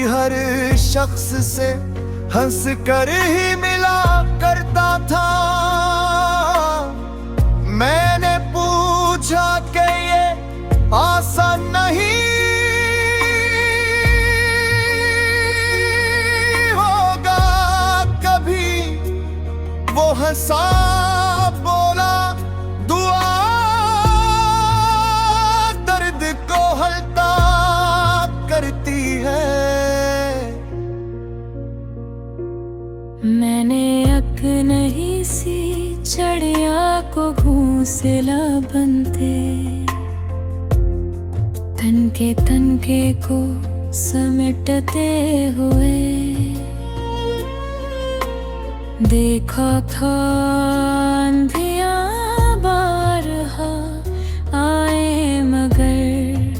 हर शख्स से हंस कर ही मिला करता था। मैंने पूछा कि ये आसान नहीं होगा कभी, वो हंसा बोला दुआ दर्द को हल्का करती है। मैंने अक नहीं सी चिड़िया को घोंसला बनते, तनके को समेटते हुए देखा था। अंधियां बारहा आए मगर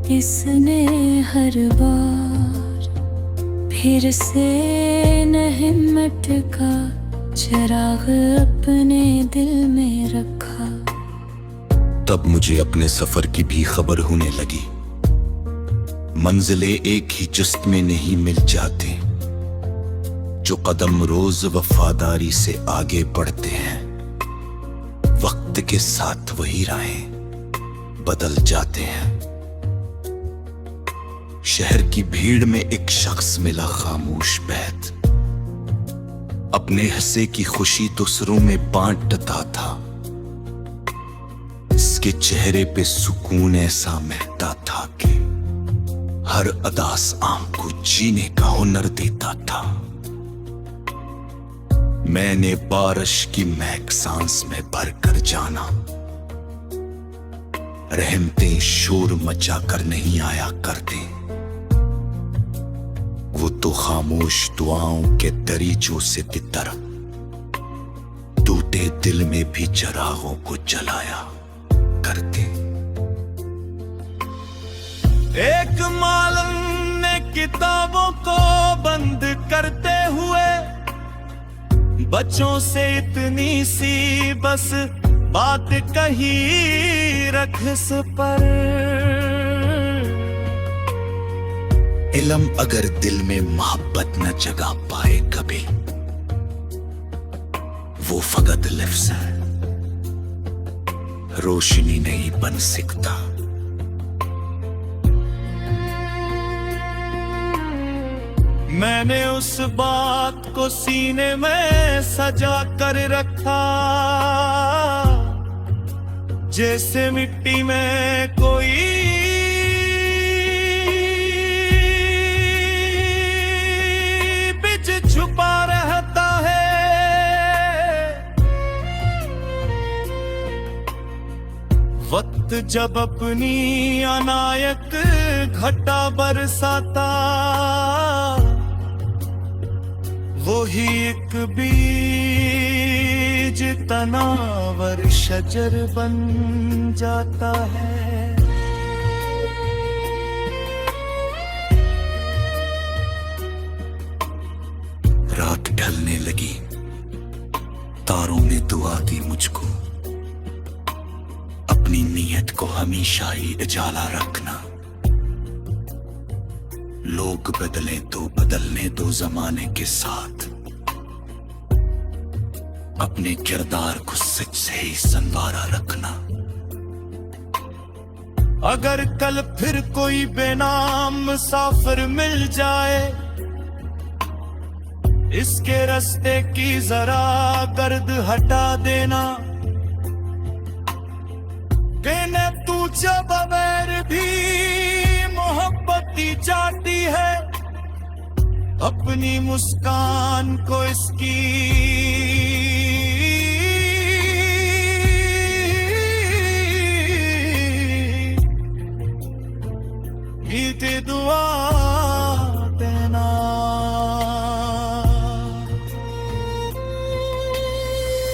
किसने हर बार फिर से न हिम्मत का चिराग अपने दिल में रखा। तब मुझे अपने सफर की भी खबर होने लगी। मंजिलें एक ही जुस्त में नहीं मिल जाती, जो कदम रोज वफादारी से आगे बढ़ते हैं, वक्त के साथ वही राहें बदल जाते हैं। शहर की भीड़ में एक शख्स मिला खामोश बैठ, अपने हिस्से की खुशी दूसरों में बांटता था। इसके चेहरे पे सुकून ऐसा महता था कि हर अदास आम को जीने का हुनर देता था। मैंने बारिश की महक सांस में भर कर जाना। रहमतें शोर मचा कर नहीं आया करते, वो तो खामोश दुआओं के दरीचों से तितर टूटे दिल में भी चिरागों को जलाया करते। एक मालम ने किताबों को बंद करते हुए बच्चों से इतनी सी बस बात कही रखस पर। इल्म अगर दिल में मोहब्बत न जगा पाए कभी, वो फकत लफ्ज़ है, रोशनी नहीं बन सकता। मैंने उस बात को सीने में सजा कर रखा, जैसे मिट्टी में कोई बीज छुपा रहता है। वक्त जब अपनी अनायक घटा बरसाता, वही एक बीज तनावर शजर बन जाता है। रात ढलने लगी, तारों ने दुआ दी मुझको, अपनी नीयत को हमेशा ही उजाला रखना। लोग बदले तो बदलने दो जमाने के साथ, अपने किरदार को सच से ही संवारा रखना। अगर कल फिर कोई बेनाम मुसाफिर मिल जाए, इसके रास्ते की जरा गर्द हटा देना। कहने तू जब अवैर भी मोहब्बती जाती है, अपनी मुस्कान को इसकी ईद दुआ देना।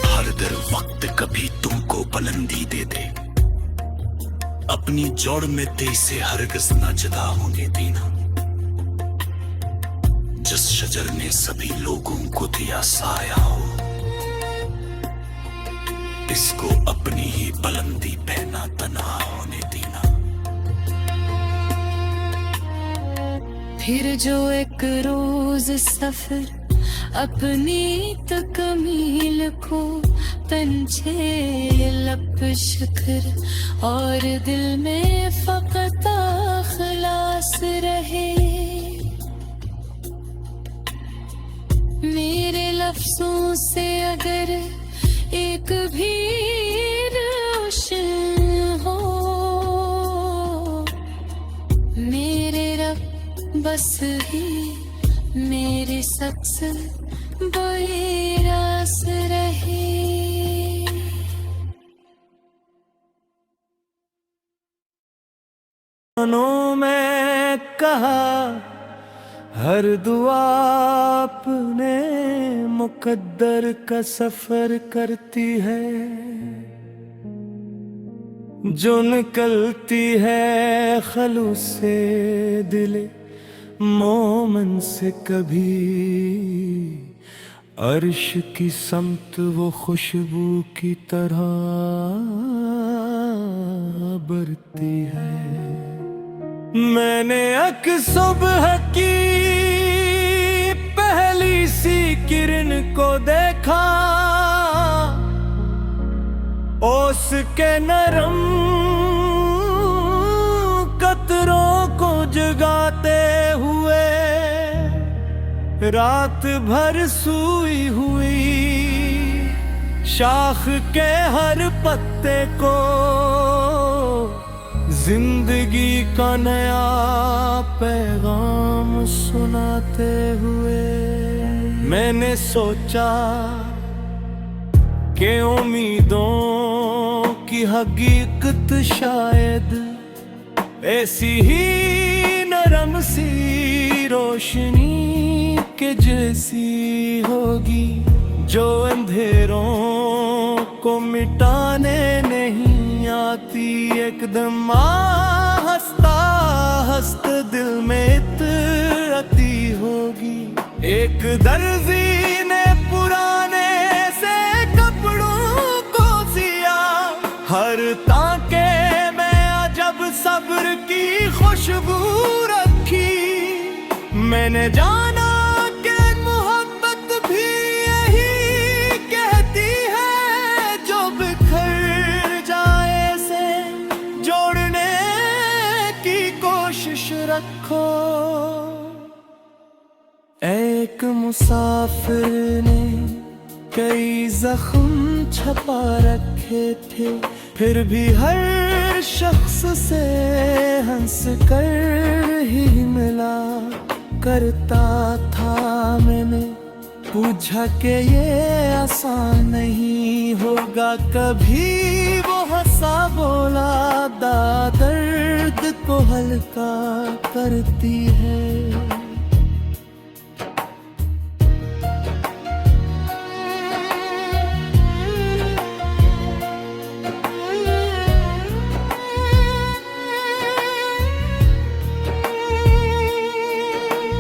हर दर वक्त कभी तुमको बुलंदी दे दे, अपनी जोड़ में तेज से हरगिज़ न जुदा होने देना। जिस शजर ने सभी लोगों को दिया साया हो, इसको अपनी ही बुलंदी पे ना तना होने देना। फिर जो एक रोज सफर अपनी तकमील को पंछे लपश कर और दिल में फकत खलास रहे। मेरे लफ्जों से अगर एक भी रोशन हो, मेरे रब बस ही मेरे शख्स बेरास रहे। कानों में कहा हर दुआ अपने मुकद्दर का सफर करती है, जो निकलती है खलूस से दिले मोमन से कभी अर्श की समत वो खुशबू की तरह बरती है। मैंने अक सुबह की पहली सी किरण को देखा, ओस के नरम कतरों को जगाते हुए, रात भर सोई हुई शाख के हर पत्ते को जिंदगी का नया पैगाम सुनाते हुए। मैंने सोचा कि उम्मीदों की हकीकत शायद ऐसी ही नरम सी रोशनी के जैसी होगी, जो अंधेरों को मिटाने नहीं आती, एकदम हंसता हंसते दिल में इतरती होगी। एक दर्जी ने पुराने से कपड़ों को सिया, हर ताके में अजब सब्र की खुशबू रखी। मैंने जाना कि मोहब्बत भी यही कहती है, जो बिखर जाए से जोड़ने की कोशिश रखो। एक मुसाफिर ने कई जख्म छपा रखे थे, फिर भी हर शख्स से हंस कर ही मिला करता था। मैंने पूछा कि ये आसान नहीं होगा कभी, वो हंसा बोला दर्द को हल्का करती है।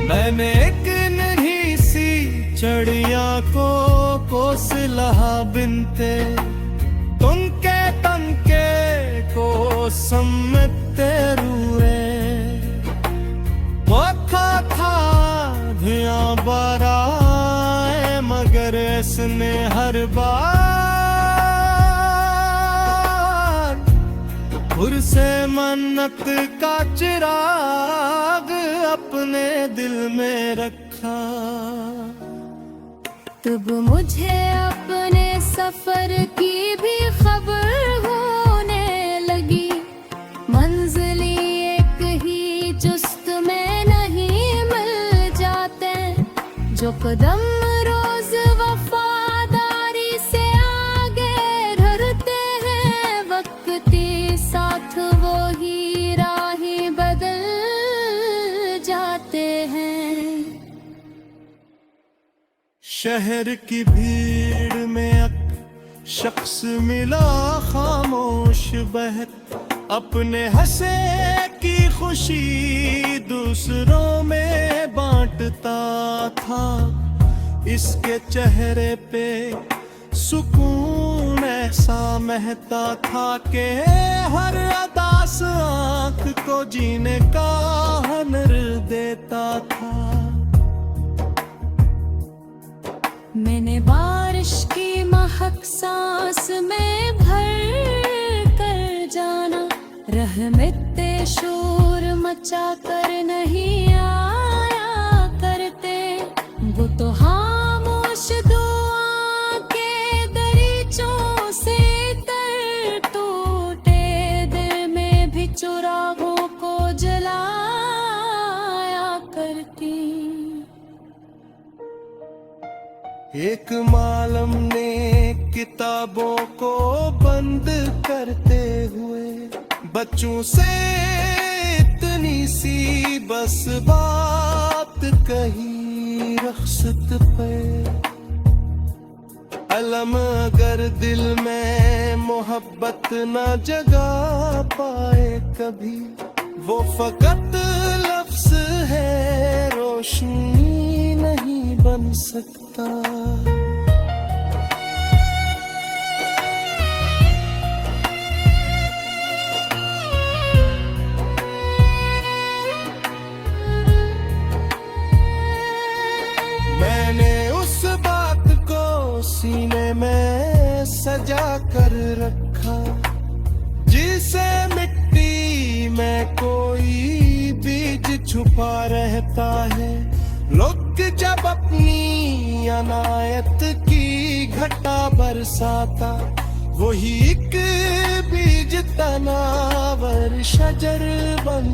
मैंने एक नहीं सी चढ़िया को कोसला बिनते, तुनके तनके को समते रूरे। वखा था धिया बाराए मगर इसने हर बार खुर से मन्नत का चिराग अपने दिल में रखा। तब मुझे अपने सफर की भी खबर होने लगी, मंजिली एक ही जुस्त में नहीं मिल जाते, जो कदम रोज वफादारी से आगे बढ़ते हैं, वक्ती साथ वो ही राहें बदल जाते हैं। शहर की भीड़ में एक शख्स मिला खामोश बहक, अपने हंसे की खुशी दूसरों में बांटता था। इसके चेहरे पे सुकून ऐसा महता था कि हर अदा प्यास आंख को जीने का हुनर देता था। मैंने बारिश की महक सांस में भर कर जाना, रहमते शोर मचा कर नहीं आया करते। वो तो खामोश दुआ के दरीचों से तर टूटे, दिल में भी चुरागों को जलाया करती। एक मालम ने किताबों को बंद करते हुए बच्चों से इतनी सी बस बात कही रख्सत पे। अलम अगर दिल में मोहब्बत न जगा पाए कभी, वो फकत लफ्ज है, रोशनी नहीं बन सकता। मैंने उस बात को सीने में सजा कर रखा, जिसे मिट्टी में कोई बीज छुपा रहता है। लोग जब अपनी अनायत की घटा बरसाता, वही एक बीज तनावर शजर बन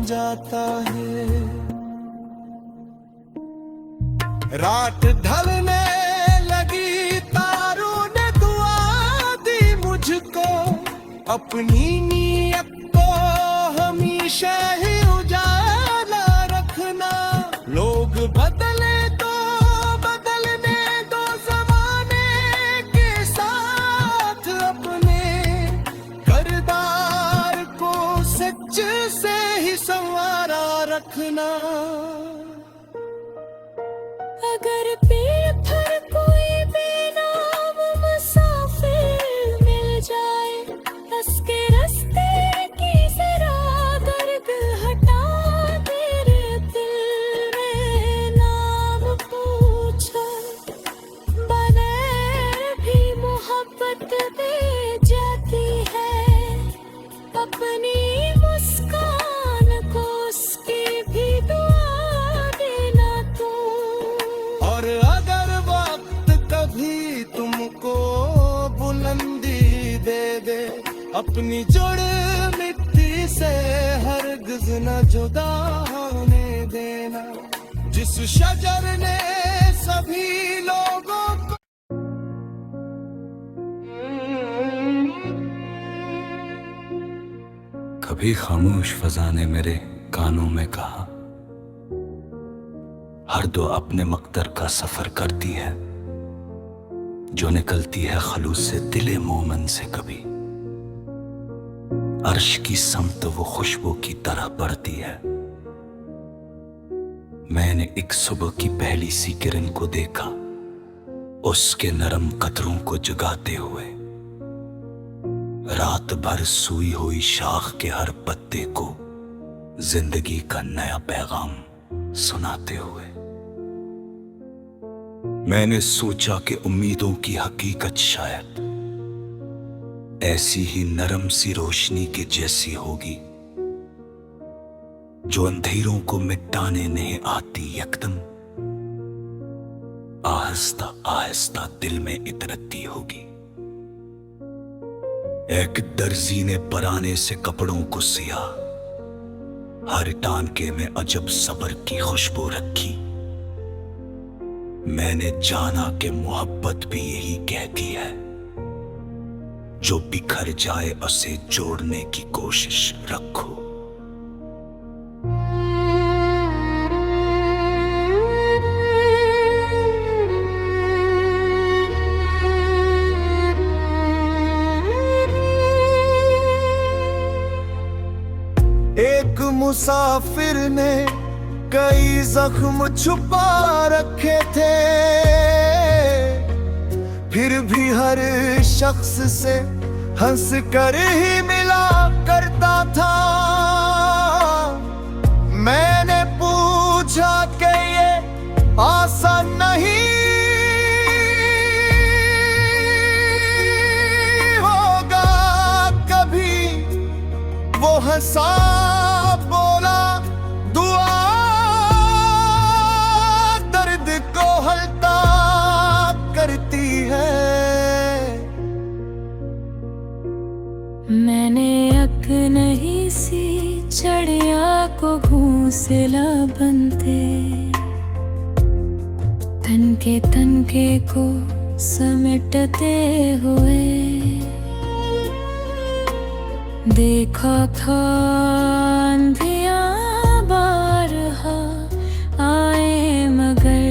जाता है। रात ढलने लगी, तारों ने दुआ दी मुझको, अपनी नीयत को हमेशा ही उजाला रखना। लोग बदले तो बदलने दो ज़माने के साथ, अपने किरदार को सच से ही संवारा रखना। अगर पीर पर कोई बेनाम मुसाफिर मिल जाए, उसके रास्ते की जरा गर्ग हटा तेरे दिल में नाम पूछा। बगैर भी मोहब्बत दे जाती है, अपनी मुस्कान को उसकी भी दुआ देना तू। और अगर वक्त कभी तुमको बुलंदी दे दे, अपनी जुड़ मिट्टी से हरगिज़ न जुदा होने देना। जिस शजर ने सभी लोगों को कभी खामोश फजा ने मेरे कानों में कहा, हर दो अपने मकदर का सफर करती है, जो निकलती है खलूस से दिले मोमन से। कभी अर्श की समत वो खुशबू की तरह बढ़ती है। मैंने एक सुबह की पहली सी किरण को देखा, उसके नरम कतरों को जगाते हुए, रात भर सोई हुई शाख के हर पत्ते को जिंदगी का नया पैगाम सुनाते हुए। मैंने सोचा कि उम्मीदों की हकीकत शायद ऐसी ही नरम सी रोशनी के जैसी होगी, जो अंधेरों को मिटाने नहीं आती, यकदम आहिस्ता आहिस्ता दिल में इतरती होगी। एक दर्जी ने पराने से कपड़ों को सिया, हर टांके में अजब सब्र की खुशबू रखी। मैंने जाना कि मोहब्बत भी यही कहती है, जो बिखर जाए उसे जोड़ने की कोशिश रखो। एक मुसाफिर ने कई जख्म छुपा रखे थे, फिर भी हर शख्स से हंस कर ही मिला करता था। मैंने पूछा कि ये आसान नहीं होगा कभी। वो हंसा बोला, दुआ दर्द को हल्का करती है। मैंने अक नहीं सी चढ़िया को घोंसला बनते, तनके को समेटते हुए देखा था। अंधियां बारहा आए मगर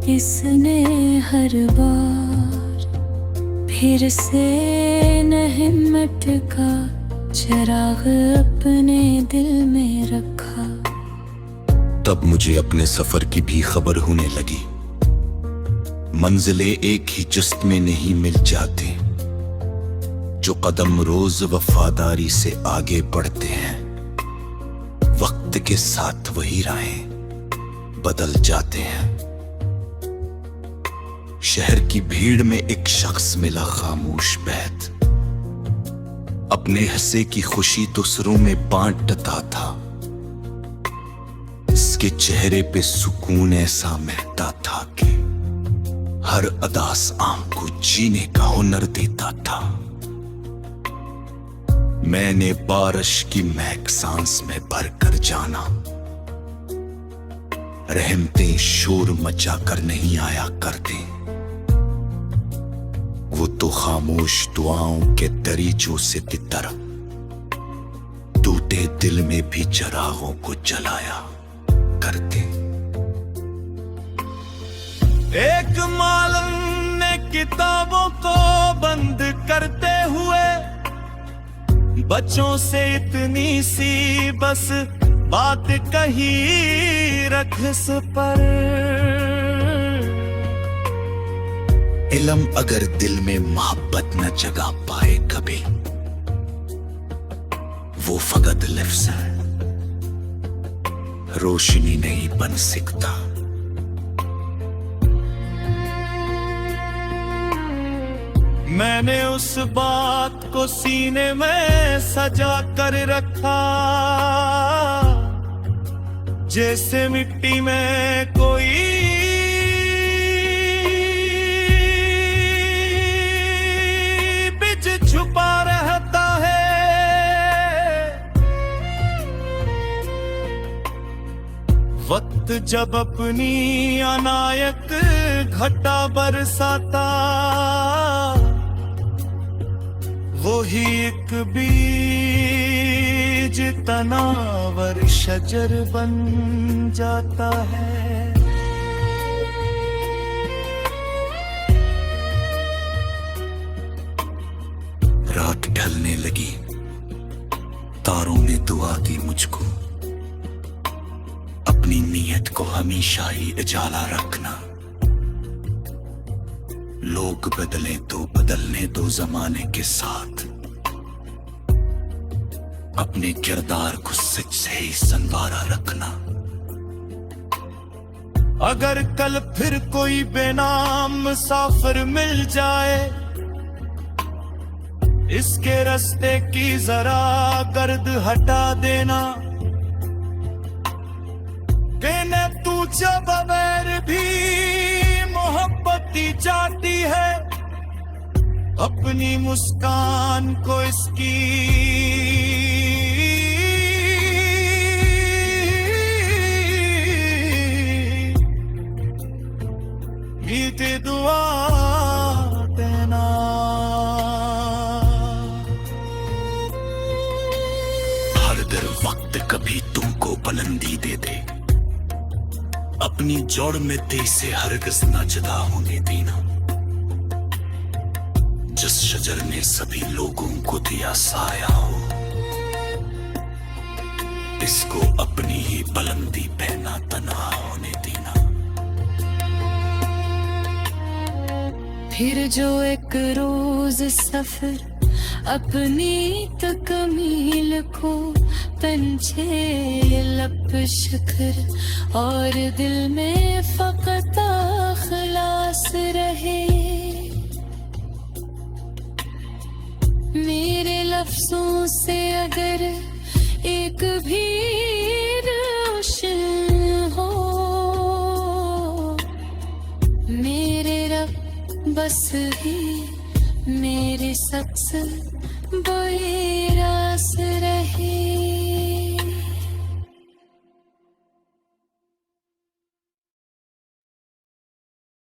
किसने हर बार फिर से न हिम्मत का चिराग अपने दिल में रखा। तब मुझे अपने सफर की भी खबर होने लगी। मंजिलें एक ही जिस्त में नहीं मिल जाती, जो कदम रोज वफादारी से आगे बढ़ते हैं। वक्त के साथ वही राहें बदल जाते हैं। शहर की भीड़ में एक शख्स मिला खामोश बैठ, अपने हिस्से की खुशी दूसरों में बांटता था। इसके चेहरे पे सुकून ऐसा महकता था कि हर अदास आम को जीने का हुनर देता था। मैंने बारिश की महक सांस में भरकर जाना। रहमतें शोर मचा कर नहीं आया करते, वो तो खामोश दुआओं के दरीचों से तितर टूटे दिल में भी चिरागों को जलाया करते। एक मालम ने किताबों को बंद करते हुए बच्चों से इतनी सी बस बात कही रखस पर। इल्म अगर दिल में मोहब्बत न जगा पाए कभी, वो फकत लफ्ज़ है, रोशनी नहीं बन सकता। मैंने उस बात को सीने में सजा कर रखा, जैसे मिट्टी में कोई बीज छुपा रहता है। वक्त जब अपनी अनायक घटा बरसाता, वही एक बीज तनावर शजर बन जाता है। रात ढलने लगी, तारों ने दुआ दी मुझको, अपनी नीयत को हमेशा ही उजाला रखना। लोग बदले तो बदलने दो जमाने के साथ, अपने किरदार को सच से ही संवारा रखना। अगर कल फिर कोई बेनाम मुसाफिर मिल जाए, इसके रास्ते की जरा गर्द हटा देना। कहने तू जब बगैर भी मोहब्बती जाती है, अपनी मुस्कान को इसकी मीठी दुआ देना। हर दर वक्त कभी तुमको बुलंदी दे दे, अपनी जड़ में तेज से हरगिज़ न जुदा होने देना। जिस शजर ने सभी लोगों को दिया साया हो, इसको अपनी ही बुलंदी पे ना तना होने देना। फिर जो एक रोज सफर अपनी तकमील को तंछे लब शकर और दिल में फकत खलास रहे। मेरे लफ्जों से अगर एक भी रोशन हो, मेरे रब बस ही मेरे सबसे बड़ा